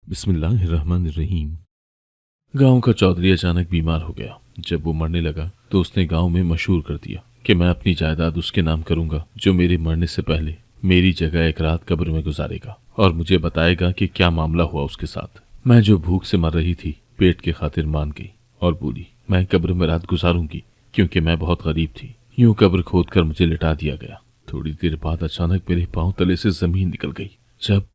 बिस्मिल्लाहिर्रहमानिर्रहीम। गांव का चौधरी अचानक बीमार हो गया। जब वो मरने लगा तो उसने गांव में मशहूर कर दिया कि मैं अपनी जायदाद उसके नाम करूंगा जो मेरे मरने से पहले मेरी जगह एक रात कब्र में गुजारेगा और मुझे बताएगा कि क्या मामला हुआ उसके साथ। मैं जो भूख से मर रही थी पेट की खातिर मान गई और बोली मैं कब्र में रात गुजारूंगी क्योंकि मैं बहुत गरीब थी। यूं कब्र खोद कर मुझे लिटा दिया गया। थोड़ी देर बाद अचानक मेरे पांव तले से जमीन निकल गई। जब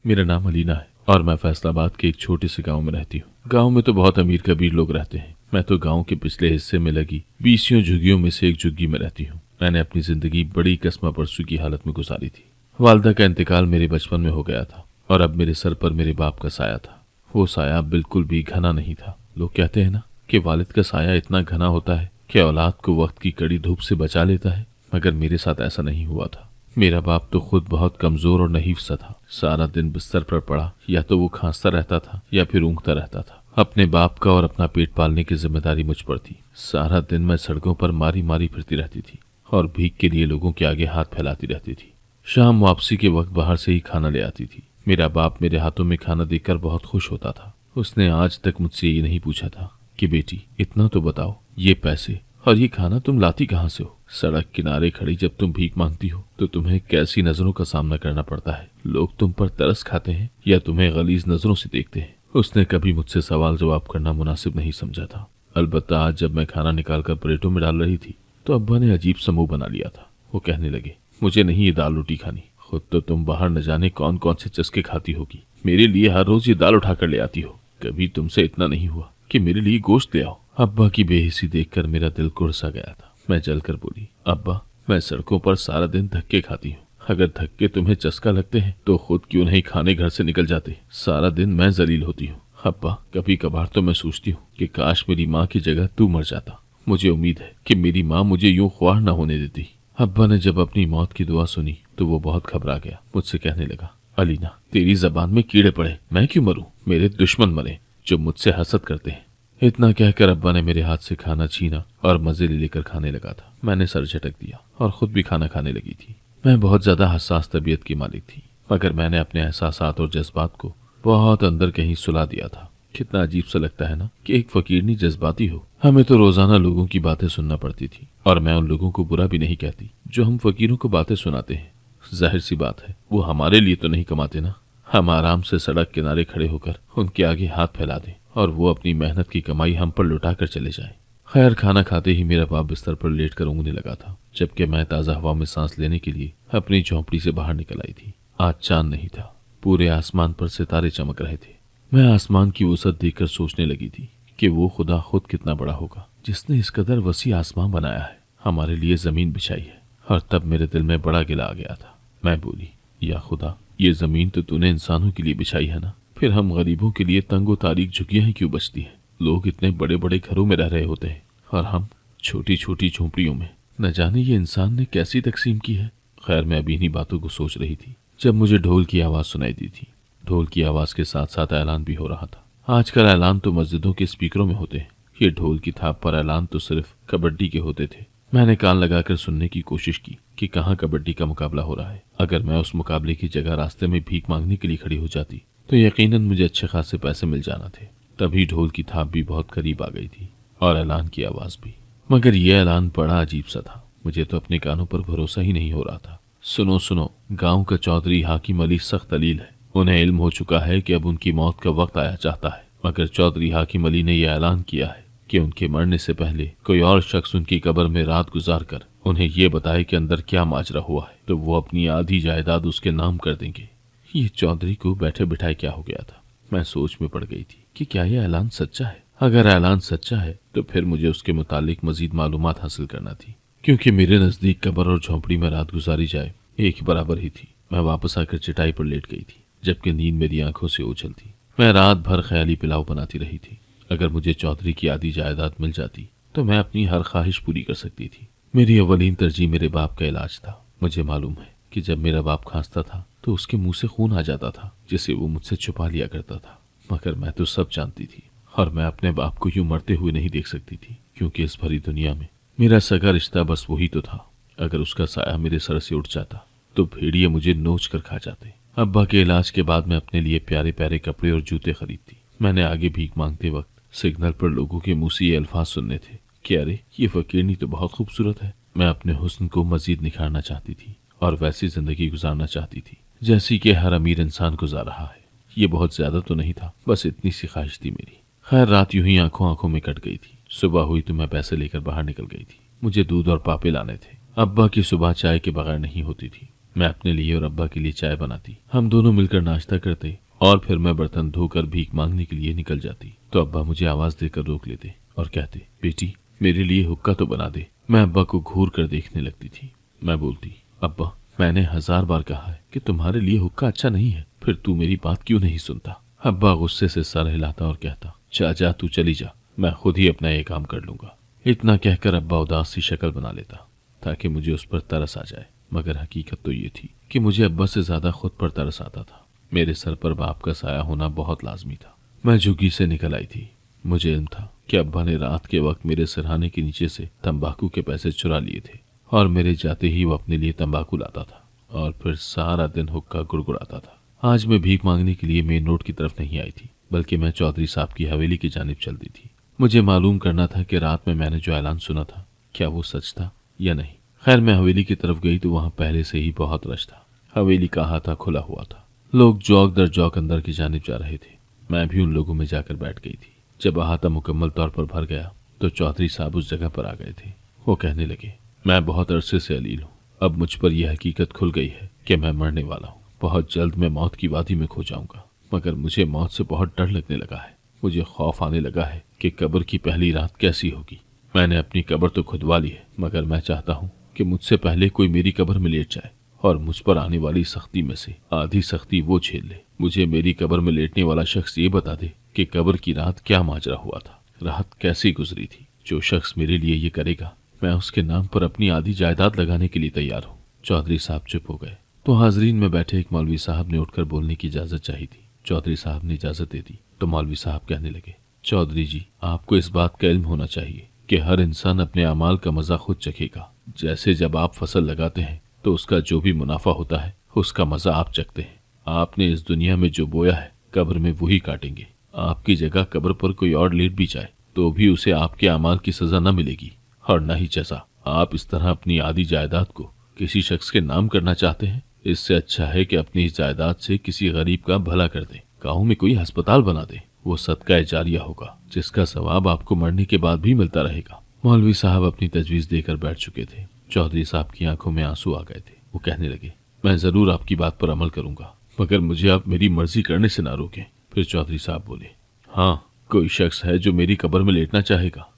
मेरा नाम अलीना है और मैं फैसलाबाद के एक छोटे से गांव में रहती हूँ। गांव में तो बहुत अमीर कबीर लोग रहते हैं। मैं तो गांव के पिछले हिस्से में लगी 20 झुग्गियों में से एक झुग्गी में रहती हूँ। मैंने अपनी जिंदगी बड़ी कसमा परसू की हालत में गुजारी थी। वालदा का इंतकाल मेरे बचपन में हो गया था और अब मेरे सर पर मेरे बाप का साया था। वो साया बिल्कुल भी घना नहीं था। लोग कहते हैं ना कि वालिद का साया इतना घना होता है कि औलाद को वक्त की कड़ी धूप से बचा लेता है, मगर मेरे साथ ऐसा नहीं हुआ था। मेरा बाप तो खुद बहुत कमजोर और नहीफ सा था। सारा दिन बिस्तर पर पड़ा या तो वो खांसता रहता था या फिर ऊँघता रहता था। अपने बाप का और अपना पेट पालने की जिम्मेदारी मुझ पर थी। सारा दिन मैं सड़कों पर मारी मारी फिरती रहती थी और भीख के लिए लोगों के आगे हाथ फैलाती रहती थी। शाम वापसी के वक्त बाहर से ही खाना ले आती थी। मेरा बाप मेरे हाथों में खाना देखकर बहुत खुश होता था। उसने आज तक मुझसे ये नहीं पूछा था कि बेटी इतना तो बताओ, ये पैसे और ये खाना तुम लाती कहाँ से हो? सड़क किनारे खड़ी जब तुम भीख मांगती हो तो तुम्हें कैसी नजरों का सामना करना पड़ता है। लोग तुम पर तरस खाते हैं या तुम्हें गलीज नजरों से देखते हैं। उसने कभी मुझसे सवाल जवाब करना मुनासिब नहीं समझा था। अलबत्ता आज जब मैं खाना निकालकर प्लेटों में डाल रही थी तो अब्बा ने अजीब समूह बना लिया था। वो कहने लगे मुझे नहीं ये दाल रोटी खानी। खुद तो तुम बाहर न जाने कौन कौन से चस्के खाती होगी, मेरे लिए हर रोज ये दाल उठाकर ले आती हो। कभी तुमसे इतना नहीं हुआ कि मेरे लिए गोश्त ले आओ। अब्बा की बेहिसी देखकर मेरा दिल कुड़सा गया था। मैं जलकर बोली अब्बा मैं सड़कों पर सारा दिन धक्के खाती हूँ। अगर धक्के तुम्हें चस्का लगते हैं तो खुद क्यों नहीं खाने घर से निकल जाते। सारा दिन मैं जलील होती हूँ। अब्बा कभी कभार तो मैं सोचती हूँ कि काश मेरी माँ की जगह तू मर जाता। मुझे उम्मीद है कि मेरी माँ मुझे यूं ख्वार न होने देती। अब्बा ने जब अपनी मौत की दुआ सुनी तो वो बहुत घबरा गया। मुझसे कहने लगा अलीना तेरी जबान में कीड़े पड़े, मैं क्यों मरूं, मेरे दुश्मन मरे जो मुझसे हसद करते हैं। इतना कहकर अब्बा ने मेरे हाथ से खाना छीना और मजे लेकर खाने लगा था। मैंने सर झटक दिया और खुद भी खाना खाने लगी थी। मैं बहुत ज्यादा हसास तबीयत की मालिक थी, मगर मैंने अपने एहसासात और जज्बात को बहुत अंदर कहीं सुला दिया था। कितना अजीब सा लगता है ना कि एक फकीरनी जज्बाती हो। हमें तो रोजाना लोगों की बातें सुनना पड़ती थी और मैं उन लोगों को बुरा भी नहीं कहती जो हम फकीरों को बातें सुनाते हैं। जाहिर सी बात है वो हमारे लिए तो नहीं कमाते ना। हम आराम से सड़क किनारे खड़े होकर उनके आगे हाथ फैला दें और वो अपनी मेहनत की कमाई हम पर लुटा कर चले जाए। खैर खाना खाते ही मेरा बाप बिस्तर पर लेट कर ऊँघने लगा था, जबकि मैं ताज़ा हवा में सांस लेने के लिए अपनी झोंपड़ी से बाहर निकल आई थी। आज चांद नहीं था, पूरे आसमान पर सितारे चमक रहे थे। मैं आसमान की वसअत देखकर सोचने लगी थी कि वो खुदा खुद कितना बड़ा होगा जिसने इस कदर वसी आसमान बनाया है, हमारे लिए जमीन बिछाई है। और तब मेरे दिल में बड़ा गिला आ गया था। मैं बोली या खुदा ये जमीन तो तूने इंसानों के लिए बिछाई है ना, फिर हम गरीबों के लिए तंगो तारीख झुग्गियां ही क्यों बचती हैं? लोग इतने बड़े बड़े घरों में रह रहे होते हैं और हम छोटी छोटी झोंपड़ियों में। न जाने ये इंसान ने कैसी तकसीम की है। खैर मैं अभी इन्हीं बातों को सोच रही थी जब मुझे ढोल की आवाज सुनाई दी थी। ढोल की आवाज के साथ साथ ऐलान भी हो रहा था। आजकल ऐलान तो मस्जिदों के स्पीकरों में होते हैं, ये ढोल की थाप पर ऐलान तो सिर्फ कबड्डी के होते थे। मैंने कान लगाकर सुनने की कोशिश की कि कहाँ कबड्डी का मुकाबला हो रहा है। अगर मैं उस मुकाबले की जगह रास्ते में भीख मांगने के लिए खड़ी हो जाती तो यकीनन मुझे अच्छे खासे पैसे मिल जाना थे। तभी ढोल की थाप भी बहुत करीब आ गई थी और ऐलान की आवाज भी। मगर यह ऐलान बड़ा अजीब सा था। मुझे तो अपने कानों पर भरोसा ही नहीं हो रहा था। सुनो सुनो, गांव का चौधरी हाकिम अली सख्त अलील है। उन्हें इल्म हो चुका है कि अब उनकी मौत का वक्त आया चाहता है, मगर चौधरी हाकिम अली ने यह ऐलान किया है कि उनके मरने से पहले कोई और शख्स उनकी कब्र में रात गुजार कर उन्हें ये बताए कि अंदर क्या माजरा हुआ है तो वो अपनी आधी जायदाद उसके नाम कर देंगे। ये चौधरी को बैठे बिठाए क्या हो गया था। मैं सोच में पड़ गई थी कि क्या यह ऐलान सच्चा है। अगर ऐलान सच्चा है तो फिर मुझे उसके मुतालिक मजीद मालूमात हासिल करना थी, क्योंकि मेरे नजदीक कब्र और झोंपड़ी में रात गुजारी जाए एक बराबर ही थी। मैं वापस आकर चटाई पर लेट गई थी, जबकि नींद मेरी आंखों से ओझल थी। मैं रात भर ख्याली पिलाव बनाती रही थी। अगर मुझे चौधरी की आधी जायदाद मिल जाती तो मैं अपनी हर ख्वाहिश पूरी कर सकती थी। मेरी अवलीन तरजीह मेरे बाप का इलाज था। मुझे मालूम है कि जब मेरा बाप खांसता था तो उसके मुंह से खून आ जाता था, जिसे वो मुझसे छुपा लिया करता था। मगर मैं तो सब जानती थी और मैं अपने बाप को यूं मरते हुए नहीं देख सकती थी, क्योंकि इस भरी दुनिया में मेरा सगा रिश्ता बस वही तो था। अगर उसका साया मेरे सर से उठ जाता तो भेड़िए मुझे नोच कर खा जाते। अब्बा के इलाज के बाद मैं अपने लिए प्यारे प्यारे कपड़े और जूते खरीदती। मैंने आगे भीख मांगते वक्त सिग्नल पर लोगों के मुंह से ये अल्फाज सुनने थे कि अरे ये फकीरनी तो बहुत खूबसूरत है। मैं अपने हुस्न को मजीद निखारना चाहती थी और वैसी जिंदगी गुजारना चाहती थी जैसी कि हर अमीर इंसान गुजार रहा है। ये बहुत ज्यादा तो नहीं था, बस इतनी सी ख्वाहिश थी मेरी। खैर रात यूं ही आंखों आंखों में कट गई थी। सुबह हुई तो मैं पैसे लेकर बाहर निकल गई थी। मुझे दूध और पापे लाने थे। अब्बा की सुबह चाय के बगैर नहीं होती थी। मैं अपने लिए और अब्बा के लिए चाय बनाती, हम दोनों मिलकर नाश्ता करते और फिर मैं बर्तन धोकर भीख मांगने के लिए निकल जाती तो अब्बा मुझे आवाज देकर रोक लेते और कहते, बेटी मेरे लिए हुक्का तो बना दे। मैं अब्बा को घूर कर देखने लगती थी। मैं बोलती, अब्बा मैंने 1000 बार कहा है कि तुम्हारे लिए हुक्का अच्छा नहीं है, फिर तू मेरी बात क्यों नहीं सुनता। अब्बा गुस्से से सर हिलाता और कहता, जा तू चली जा, मैं खुद ही अपना ये काम कर लूंगा। इतना कहकर अब्बा उदास सी शक्ल बना लेता ताकि मुझे उस पर तरस आ जाए, मगर हकीकत तो ये थी कि मुझे अब्बा से ज्यादा खुद पर तरस आता था। मेरे सर पर बाप का साया होना बहुत लाजमी था। मैं झुग्गी से निकल आई थी। मुझे इल्म था कि अब्बा ने रात के वक्त मेरे सिरहाने के नीचे से तंबाकू के पैसे चुरा लिए थे और मेरे जाते ही वो अपने लिए तंबाकू लाता था और फिर सारा दिन हुक्का गुड़गुड़ाता था। आज मैं भीख मांगने के लिए मेन रोड की तरफ नहीं आई थी, बल्कि मैं चौधरी साहब की हवेली की जानिब चलती थी। मुझे मालूम करना था कि रात में मैंने जो ऐलान सुना था क्या वो सच था या नहीं। खैर मैं हवेली की तरफ गई तो वहां पहले से ही बहुत रश था। हवेली का अहाता खुला हुआ था। लोग जौक दर जौक अंदर की जानिब जा रहे थे। मैं भी उन लोगों में जाकर बैठ गई थी। जब अहाता मुकम्मल तौर पर भर गया तो चौधरी साहब उस जगह पर आ गए थे। वो कहने लगे, मैं बहुत अरसे से अलील हूँ। अब मुझ पर यह हकीकत खुल गई है कि मैं मरने वाला हूँ। बहुत जल्द मैं मौत की वादी में खो जाऊंगा, मगर मुझे मौत से बहुत डर लगने लगा है। मुझे खौफ आने लगा है कि कब्र की पहली रात कैसी होगी। मैंने अपनी कब्र तो खुदवा ली है, मगर मैं चाहता हूँ कि मुझसे पहले कोई मेरी कब्र में लेट जाए और मुझ पर आने वाली सख्ती में से आधी सख्ती वो झेल ले। मुझे मेरी कब्र में लेटने वाला शख्स ये बता दे कि कब्र की रात क्या माजरा हुआ था, रात कैसी गुजरी थी। जो शख्स मेरे लिए ये करेगा, मैं उसके नाम पर अपनी आधी जायदाद लगाने के लिए तैयार हूँ। चौधरी साहब चुप हो गए तो हाजरीन में बैठे एक मौलवी साहब ने उठकर बोलने की इजाजत चाही थी। चौधरी साहब ने इजाजत दे दी तो मौलवी साहब कहने लगे, चौधरी जी आपको इस बात का इल्म होना चाहिए कि हर इंसान अपने अमाल का मजा खुद चखेगा। जैसे जब आप फसल लगाते हैं तो उसका जो भी मुनाफा होता है उसका मजा आप चखते हैं। आपने इस दुनिया में जो बोया है कब्र में वही काटेंगे। आपकी जगह कब्र पर कोई और लेट भी जाए तो भी उसे आपके अमाल की सजा न मिलेगी और न ही जजा। आप इस तरह अपनी आधी जायदाद को किसी शख्स के नाम करना चाहते हैं। इससे अच्छा है कि अपनी इस जायदाद से किसी गरीब का भला कर दें, गाँव में कोई अस्पताल बना दे। वो सदका जारिया होगा जिसका सवाब आपको मरने के बाद भी मिलता रहेगा। मौलवी साहब अपनी तजवीज देकर बैठ चुके थे। चौधरी साहब की आंखों में आंसू आ गए थे। वो कहने लगे, मैं जरूर आपकी बात पर अमल करूंगा, मगर मुझे आप मेरी मर्जी करने से ना रोकें। फिर चौधरी साहब बोले, हाँ कोई शख्स है जो मेरी कब्र में लेटना चाहेगा।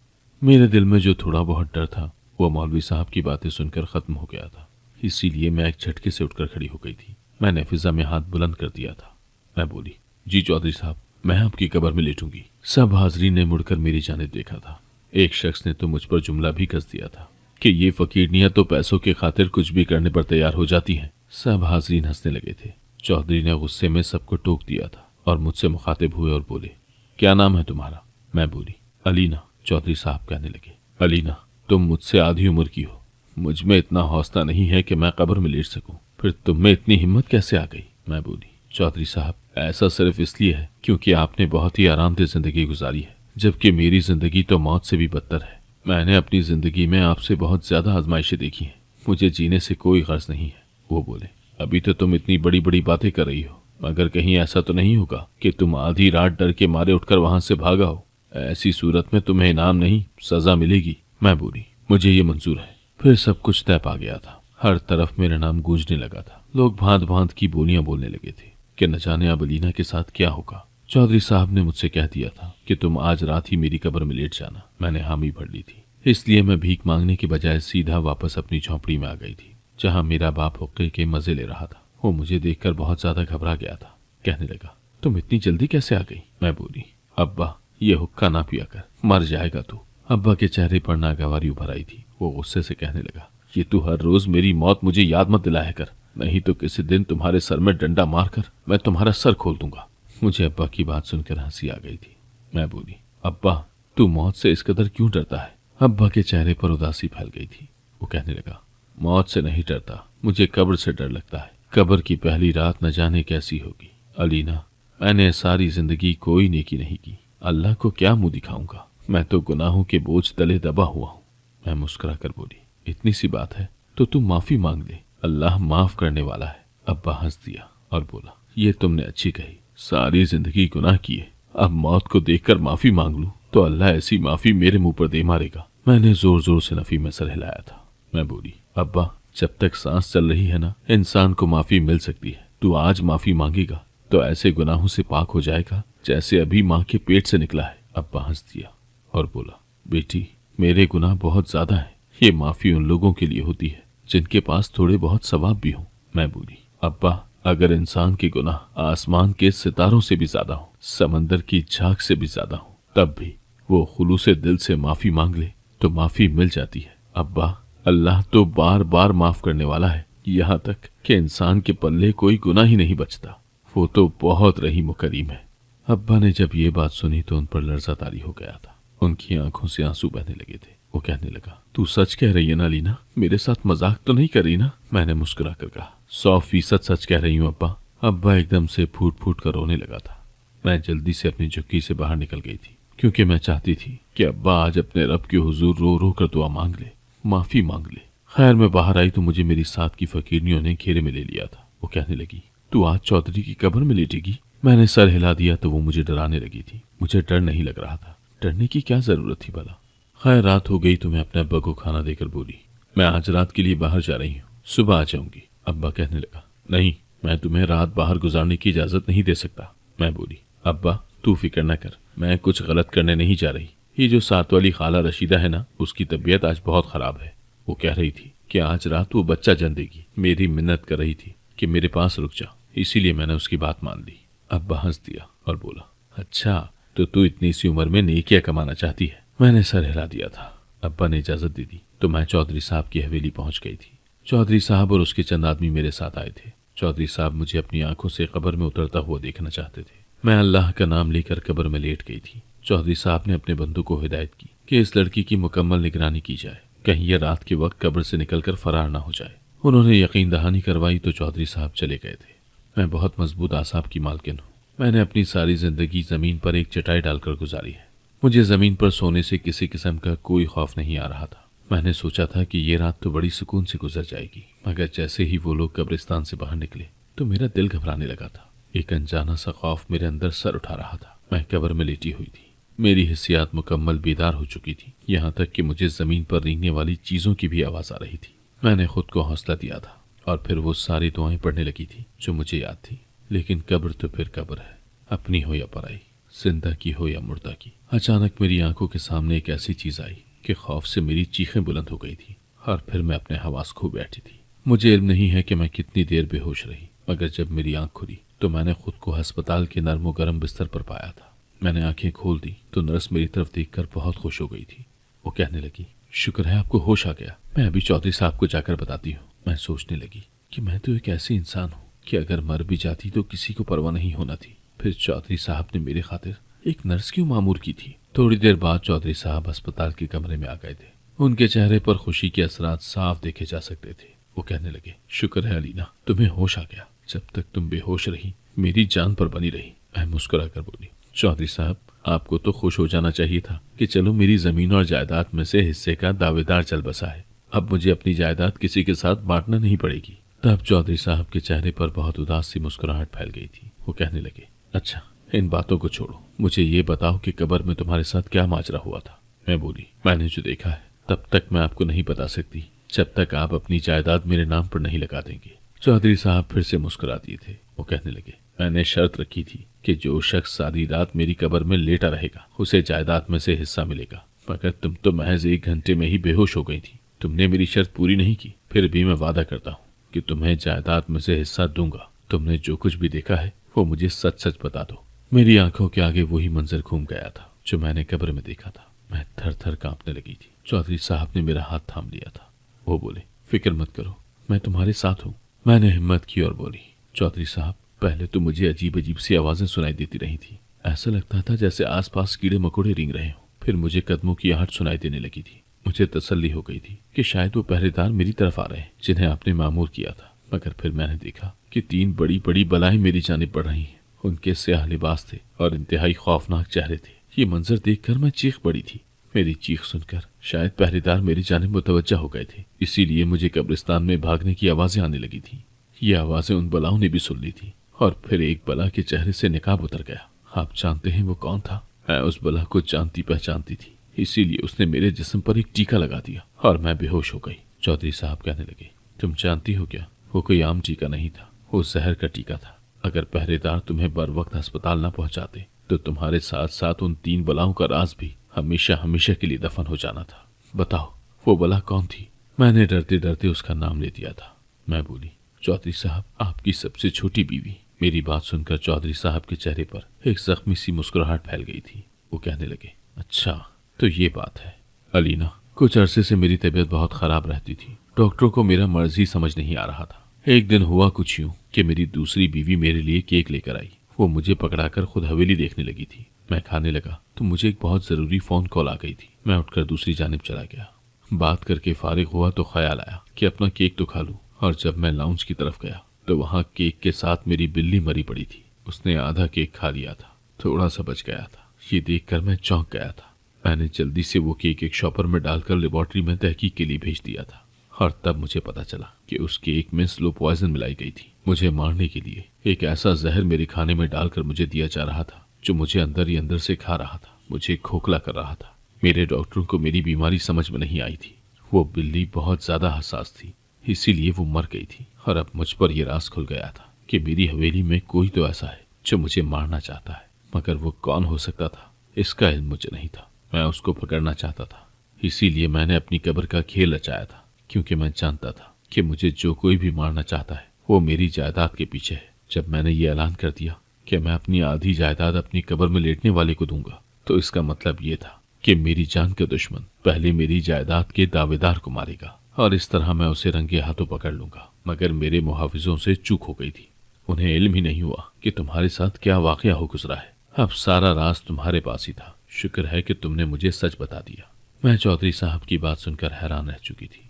मेरे दिल में जो थोड़ा बहुत डर था वो मौलवी साहब की बातें सुनकर खत्म हो गया था। इसीलिए मैं एक झटके से उठकर खड़ी हो गई थी। मैंने फिजा में हाथ बुलंद कर दिया था। मैं बोली, जी चौधरी साहब, मैं आपकी कब्र में लेटूंगी। सब हाजरीन ने मुड़कर मेरी जानिब देखा था। एक शख्स ने तो मुझ पर जुमला भी कस दिया था कि ये फकीरनियां तो पैसों के खातिर कुछ भी करने पर तैयार हो जाती हैं। सब हाजरीन हंसने लगे थे। चौधरी ने गुस्से में सबको टोक दिया था और मुझसे मुखातिब हुए और बोले, क्या नाम है तुम्हारा? मैं बोली, अलीना। चौधरी साहब कहने लगे, अलीना तुम मुझसे आधी उम्र की हो। मुझ में इतना हौसला नहीं है कि मैं कब्र में लेट सकूं, फिर तुम में इतनी हिम्मत कैसे आ गई? मैं बोली, चौधरी साहब ऐसा सिर्फ इसलिए है क्योंकि आपने बहुत ही आरामदेह जिंदगी गुजारी है, जबकि मेरी जिंदगी तो मौत से भी बदतर है। मैंने अपनी जिंदगी में आपसे बहुत ज्यादा आजमाइशें देखी हैं। मुझे जीने से कोई गर्ज नहीं है। वो बोले, अभी तो तुम इतनी बड़ी बड़ी बातें कर रही हो, मगर कहीं ऐसा तो नहीं होगा कि तुम आधी रात डर के मारे उठकर वहां से भागा हो? ऐसी सूरत में तुम्हें इनाम नहीं सजा मिलेगी। मैं बोली, मुझे ये मंजूर है। फिर सब कुछ तय पा गया था। हर तरफ मेरा नाम गूंजने लगा था। लोग भांत भांत की बोलियां बोलने लगे थे कि न जाने अब अलीना के साथ क्या होगा। चौधरी साहब ने मुझसे कह दिया था कि तुम आज रात ही मेरी कब्र में लेट जाना। मैंने हामी भर ली थी। इसलिए मैं भीख मांगने के बजाय सीधा वापस अपनी झोंपड़ी में आ गई थी, जहां मेरा बाप हुक्के के मजे ले रहा था। वो मुझे देखकर बहुत ज्यादा घबरा गया था। कहने लगा, तुम इतनी जल्दी कैसे आ गई? मैं बोली, अब्बा ये हुक्का ना पिया कर, मर जाएगा तू। अब्बा के चेहरे पर नागवारी उभर आई थी। वो गुस्से से कहने लगा, ये तू हर रोज मेरी मौत मुझे याद मत दिलाया कर, नहीं तो किसी दिन तुम्हारे सर में डंडा मारकर मैं तुम्हारा सर खोल दूंगा। मुझे अब्बा की बात सुनकर हंसी आ गई थी। मैं बोली, अब्बा तू मौत से इस कदर क्यों डरता है? अब्बा के चेहरे पर उदासी फैल गई थी। वो कहने लगा, मौत से नहीं डरता, मुझे कब्र से डर लगता है। कब्र की पहली रात न जाने कैसी होगी। अलीना, मैंने सारी जिंदगी कोई नेकी नहीं की, अल्लाह को क्या मुंह दिखाऊंगा, मैं तो गुनाहों के बोझ तले दबा हुआ हूँ। मैं मुस्कुरा कर बोली, इतनी सी बात है तो तुम माफी मांग ले, अल्लाह माफ करने वाला है। अब्बा हंस दिया और बोला, ये तुमने अच्छी कही, सारी जिंदगी गुनाह किए, अब मौत को देखकर माफी मांग लूं तो अल्लाह ऐसी माफी मेरे मुंह पर दे मारेगा। मैंने जोर जोर से नफी में सर हिलाया था। मैं बोली, अब्बा जब तक सांस चल रही है ना, इंसान को माफी मिल सकती है। तू आज माफी मांगेगा तो ऐसे गुनाहों से पाक हो जाएगा जैसे अभी माँ के पेट से निकला है। अब्बा हंस दिया और बोला, बेटी मेरे गुनाह बहुत ज्यादा है, ये माफी उन लोगों के लिए होती है जिनके पास थोड़े बहुत सवाब भी हो। मैं बोली, अब्बा अगर इंसान के गुनाह आसमान के सितारों से भी ज्यादा हो, समंदर की झाग से भी ज्यादा हो, तब भी वो खुलूसे दिल से माफी मांग ले तो माफी मिल जाती है। अब्बा अल्लाह तो बार बार माफ करने वाला है, यहाँ तक कि इंसान के पल्ले कोई गुनाह ही नहीं बचता, वो तो बहुत रहीम करीम है। अब्बा ने जब ये बात सुनी तो उन पर लर्जा तारी हो गया था। उनकी आंखों से आंसू बहने लगे थे। वो कहने लगा, तू सच कह रही है ना लीना, मेरे साथ मजाक तो नहीं कर रही ना? मैंने मुस्कुरा कर कहा, 100% सच कह रही हूँ अब्बा। अब्बा एकदम से फूट फूट कर रोने लगा था। मैं जल्दी से अपनी झुग्गी से बाहर निकल गई थी क्योंकि मैं चाहती थी कि अब्बा आज अपने रब के हुजूर रो रो कर दुआ मांग ले, माफी मांग ले। खैर मैं बाहर आई तो मुझे मेरी साथ की फकीरनियों ने घेरे में ले लिया था। वो कहने लगी, तू आज चौधरी की कब्र में लेटेगी? मैंने सर हिला दिया तो वो मुझे डराने लगी थी। मुझे डर नहीं लग रहा था, डरने की क्या जरूरत थी भला। खैर रात हो गई तो मैं अपने अब्बा को खाना देकर बोली, मैं आज रात के लिए बाहर जा रही हूँ, सुबह आ जाऊंगी। अब्बा कहने लगा, नहीं मैं तुम्हें रात बाहर गुजारने की इजाजत नहीं दे सकता। मैं बोली, अब्बा तू फिक्र न कर, मैं कुछ गलत करने नहीं जा रही। ये जो साथ वाली खाला रशीदा है ना, उसकी तबीयत आज बहुत खराब है। वो कह रही थी कि आज रात वो बच्चा जन्म देगी। मेरी मिन्नत कर रही थी कि मेरे पास रुक जा, इसीलिए मैंने उसकी बात मान ली। अब्बा हंस दिया और बोला, अच्छा तो तू इतनी सी उम्र में नेकियां कमाना चाहती है? मैंने सर हिला दिया था। अब्बा ने इजाजत दे दी तो मैं चौधरी साहब की हवेली पहुंच गई थी। चौधरी साहब और उसके चंद आदमी मेरे साथ आए थे। चौधरी साहब मुझे अपनी आंखों से कब्र में उतरता हुआ देखना चाहते थे। मैं अल्लाह का नाम लेकर कब्र में लेट गई थी। चौधरी साहब ने अपने बंधु को हिदायत की कि इस लड़की की मुकम्मल निगरानी की जाए, कहीं यह रात के वक्त कब्र से निकलकर फरार ना हो जाए। उन्होंने यकीन दहानी करवाई तो चौधरी साहब चले गए थे। मैं बहुत मजबूत आसाब की मालकिन हूँ। मैंने अपनी सारी जिंदगी जमीन पर एक चटाई डालकर गुजारी है। मुझे जमीन पर सोने से किसी किस्म का कोई खौफ नहीं आ रहा था। मैंने सोचा था कि ये रात तो बड़ी सुकून से गुजर जाएगी, मगर जैसे ही वो लोग कब्रिस्तान से बाहर निकले तो मेरा दिल घबराने लगा था। एक अनजाना सा खौफ मेरे अंदर सर उठा रहा था। मैं कब्र में लेटी हुई थी। मेरी हिस्सियात मुकम्मल बेदार हो चुकी थी, यहाँ तक कि मुझे जमीन पर रेंगने वाली चीजों की भी आवाज आ रही थी। मैंने खुद को हौसला दिया था और फिर वो सारी दुआएं पढ़ने लगी थी जो मुझे याद थी। लेकिन कब्र तो फिर कब्र है, अपनी हो या पराई, जिंदा की हो या मुर्दा की। अचानक मेरी आंखों के सामने एक ऐसी चीज आई कि खौफ से मेरी चीखें बुलंद हो गई थी और फिर मैं अपने हवास खो बैठी थी। मुझे इल्म नहीं है कि मैं कितनी देर बेहोश रही, मगर जब मेरी आंख खुली तो मैंने खुद को अस्पताल के नर्म गर्म बिस्तर पर पाया था। मैंने आंखें खोल दी तो नर्स मेरी तरफ देखकर बहुत खुश हो गई थी। वो कहने लगी, शुक्र है आपको होश आ गया, मैं अभी चौधरी साहब को जाकर बताती हूँ। मैं सोचने लगी कि मैं तो एक ऐसी इंसान हूँ कि अगर मर भी जाती तो किसी को परवाह नहीं होना थी। फिर चौधरी साहब ने मेरे खातिर एक नर्स क्यों मामूर की थी। थोड़ी देर बाद चौधरी साहब अस्पताल के कमरे में आ गए थे। उनके चेहरे पर खुशी के असरात साफ देखे जा सकते थे। वो कहने लगे, शुक्र है अलीना, तुम्हें होश आ गया। जब तक तुम बेहोश रही मेरी जान पर बनी रही। मैं मुस्कुरा कर बोली, चौधरी साहब आपको तो खुश हो जाना चाहिए था कि चलो मेरी जमीन और जायदाद में से हिस्से का दावेदार चल बसा है। अब मुझे अपनी जायदाद किसी के साथ बांटना नहीं पड़ेगी। तब चौधरी साहब के चेहरे पर बहुत उदास सी मुस्कुराहट फैल गई थी। वो कहने लगे, अच्छा इन बातों को छोड़ो, मुझे ये बताओ कि कब्र में तुम्हारे साथ क्या माजरा हुआ था। मैं बोली, मैंने जो देखा है तब तक मैं आपको नहीं बता सकती जब तक आप अपनी जायदाद मेरे नाम पर नहीं लगा देंगे। चौधरी साहब फिर से मुस्कुरा दिए थे। वो कहने लगे, मैंने शर्त रखी थी कि जो शख्स सारी रात मेरी कब्र में लेटा रहेगा उसे जायदाद में से हिस्सा मिलेगा, मगर तुम तो महज 1 घंटे में ही बेहोश हो गई थी। तुमने मेरी शर्त पूरी नहीं की। फिर भी मैं वादा करता हूँ कि तुम्हें जायदाद में से हिस्सा दूंगा। तुमने जो कुछ भी देखा है वो मुझे सच सच बता दो। मेरी आंखों के आगे वही मंजर घूम गया था जो मैंने कब्र में देखा था। मैं थर थर कांपने लगी थी। चौधरी साहब ने मेरा हाथ थाम लिया था। वो बोले, फिक्र मत करो, मैं तुम्हारे साथ हूँ। मैंने हिम्मत की और बोली, चौधरी साहब पहले तो मुझे अजीब अजीब सी आवाजें सुनाई देती रही थी। ऐसा लगता था जैसे आसपास कीड़े मकोड़े रेंग रहे हों। फिर मुझे कदमों की आहट सुनाई देने लगी थी। मुझे तसल्ली हो गई थी कि शायद वो पहरेदार मेरी तरफ आ रहे हैं जिन्हें आपने मामूर किया था। मगर फिर मैंने देखा कि 3 बड़ी बड़ी बलाएं मेरी जानिब बढ़ रही हैं। उनके स्याह लिबास थे और इंतहाई खौफनाक चेहरे थे। ये मंजर देखकर मैं चीख पड़ी थी। मेरी चीख सुनकर शायद पहरेदार मेरी जानिब मुतवज्जा हो गए थे, इसीलिए मुझे कब्रिस्तान में भागने की आवाजें आने लगी थी। ये आवाजें उन बलाओं ने भी सुन ली थी और फिर एक बला के चेहरे से निकाब उतर गया। आप जानते हैं वो कौन था? मैं उस बला को जानती पहचानती थी, इसीलिए उसने मेरे जिस्म पर एक टीका लगा दिया और मैं बेहोश हो गई। चौधरी साहब कहने लगे, तुम जानती हो क्या, वो कोई आम टीका नहीं था, वो जहर का टीका था। अगर पहरेदार तुम्हें बर वक्त अस्पताल न पहुंचाते तो तुम्हारे साथ साथ उन 3 बलाओं का राज भी हमेशा हमेशा के लिए दफन हो जाना था। बताओ वो बला कौन थी? मैंने डरते डरते उसका नाम ले दिया था। मैं बोली, चौधरी साहब, आपकी सबसे छोटी बीवी। मेरी बात सुनकर चौधरी साहब के चेहरे पर एक जख्मी सी मुस्कुराहट फैल गई थी। वो कहने लगे, अच्छा तो ये बात है। अलीना, कुछ अरसे से मेरी तबीयत बहुत खराब रहती थी। डॉक्टरों को मेरा मर्ज ही समझ नहीं आ रहा था। एक दिन हुआ कुछ यूं कि मेरी दूसरी बीवी मेरे लिए केक लेकर आई। वो मुझे पकड़ाकर खुद हवेली देखने लगी थी। मैं खाने लगा तो मुझे एक बहुत जरूरी फोन कॉल आ गई थी। मैं उठकर दूसरी जानिब चला गया। बात करके फारिग हुआ तो ख्याल आया कि अपना केक तो खा लूं, और जब मैं लाउंज की तरफ गया तो वहां केक के साथ मेरी बिल्ली मरी पड़ी थी। उसने आधा केक खा लिया था, थोड़ा सा बच गया था। ये देखकर मैं चौंक गया था। मैंने जल्दी से वो केक एक शॉपर में डालकर लेबोरेटरी में तहकीक के लिए भेज दिया था, और तब मुझे पता चला कि उस केक में स्लो पॉइजन मिलाई गई थी। मुझे मारने के लिए एक ऐसा जहर मेरे खाने में डालकर मुझे दिया जा रहा था जो मुझे अंदर ही अंदर से खा रहा था, मुझे खोखला कर रहा था। मेरे डॉक्टरों को मेरी बीमारी समझ में नहीं आई थी। वो बिल्ली बहुत ज्यादा हसास थी, इसीलिए वो मर गई थी। और अब मुझ पर यह राज खुल गया था कि मेरी हवेली में कोई तो ऐसा है जो मुझे मारना चाहता है, मगर वो कौन हो सकता था इसका इल्म मुझे नहीं था। मैं उसको पकड़ना चाहता था, इसीलिए मैंने अपनी कब्र का खेल रचाया था, क्योंकि मैं जानता था कि मुझे जो कोई भी मारना चाहता है वो मेरी जायदाद के पीछे है। जब मैंने ये ऐलान कर दिया कि मैं अपनी आधी जायदाद अपनी कब्र में लेटने वाले को दूंगा, तो इसका मतलब ये था कि मेरी जान का दुश्मन पहले मेरी जायदाद के दावेदार को मारेगा और इस तरह मैं उसे रंगे हाथों पकड़ लूंगा। मगर मेरे मुहाफिजों से चूक हो गई थी। उन्हें इल्म ही नहीं हुआ कि तुम्हारे साथ क्या वाकया हो गुजरा है। अब सारा राज तुम्हारे पास ही था। शुक्र है कि तुमने मुझे सच बता दिया। मैं चौधरी साहब की बात सुनकर हैरान रह चुकी थी।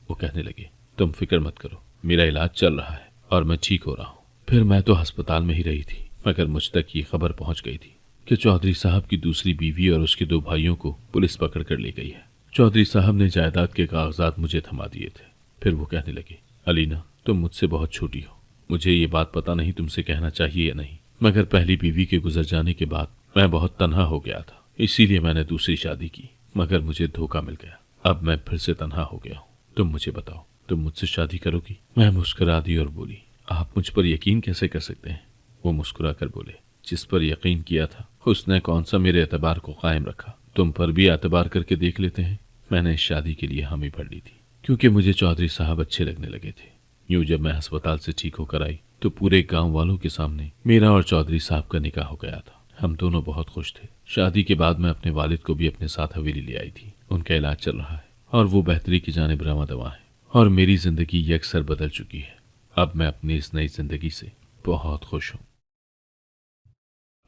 वो कहने लगे, तुम फिक्र मत करो, मेरा इलाज चल रहा है और मैं ठीक हो रहा हूँ। फिर मैं तो अस्पताल में ही रही थी, मगर मुझ तक ये खबर पहुंच गई थी कि चौधरी साहब की दूसरी बीवी और उसके 2 भाइयों को पुलिस पकड़ कर ले गई है। चौधरी साहब ने जायदाद के कागजात मुझे थमा दिए थे। फिर वो कहने लगे, अलीना, तुम मुझसे बहुत छोटी हो, मुझे ये बात पता नहीं तुमसे कहना चाहिए या नहीं, मगर पहली बीवी के गुजर जाने के बाद मैं बहुत तन्हा हो गया था, इसीलिए मैंने दूसरी शादी की, मगर मुझे धोखा मिल गया। अब मैं फिर से तन्हा हो गया हूँ। तुम मुझे बताओ, तुम मुझसे शादी करोगी? मैं मुस्कुरा दी और बोली, आप मुझ पर यकीन कैसे कर सकते हैं? वो मुस्कुरा कर बोले, जिस पर यकीन किया था उसने कौन सा मेरे एतबार को कायम रखा। तुम पर भी एतबार करके देख लेते हैं। मैंने इस शादी के लिए हामी भर ली थी क्योंकि मुझे चौधरी साहब अच्छे लगने लगे थे। यूं जब मैं अस्पताल से ठीक होकर आई तो पूरे गांव वालों के सामने मेरा और चौधरी साहब का निकाह हो गया था। हम दोनों बहुत खुश थे। शादी के बाद मैं अपने वालिद को भी अपने साथ हवेली ले आई थी। उनका इलाज चल रहा है और वो बेहतरी की जानिब रवां दवा है और मेरी जिंदगी यकसर बदल चुकी है। अब मैं अपनी इस नई जिंदगी से बहुत खुश हूँ।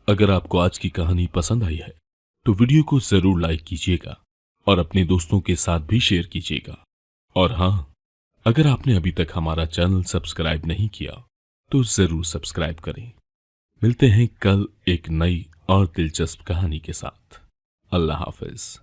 अगर आपको आज की कहानी पसंद आई है तो वीडियो को जरूर लाइक कीजिएगा और अपने दोस्तों के साथ भी शेयर कीजिएगा। और हाँ, अगर आपने अभी तक हमारा चैनल सब्सक्राइब नहीं किया तो जरूर सब्सक्राइब करें। मिलते हैं कल एक नई और दिलचस्प कहानी के साथ। अल्लाह हाफिज।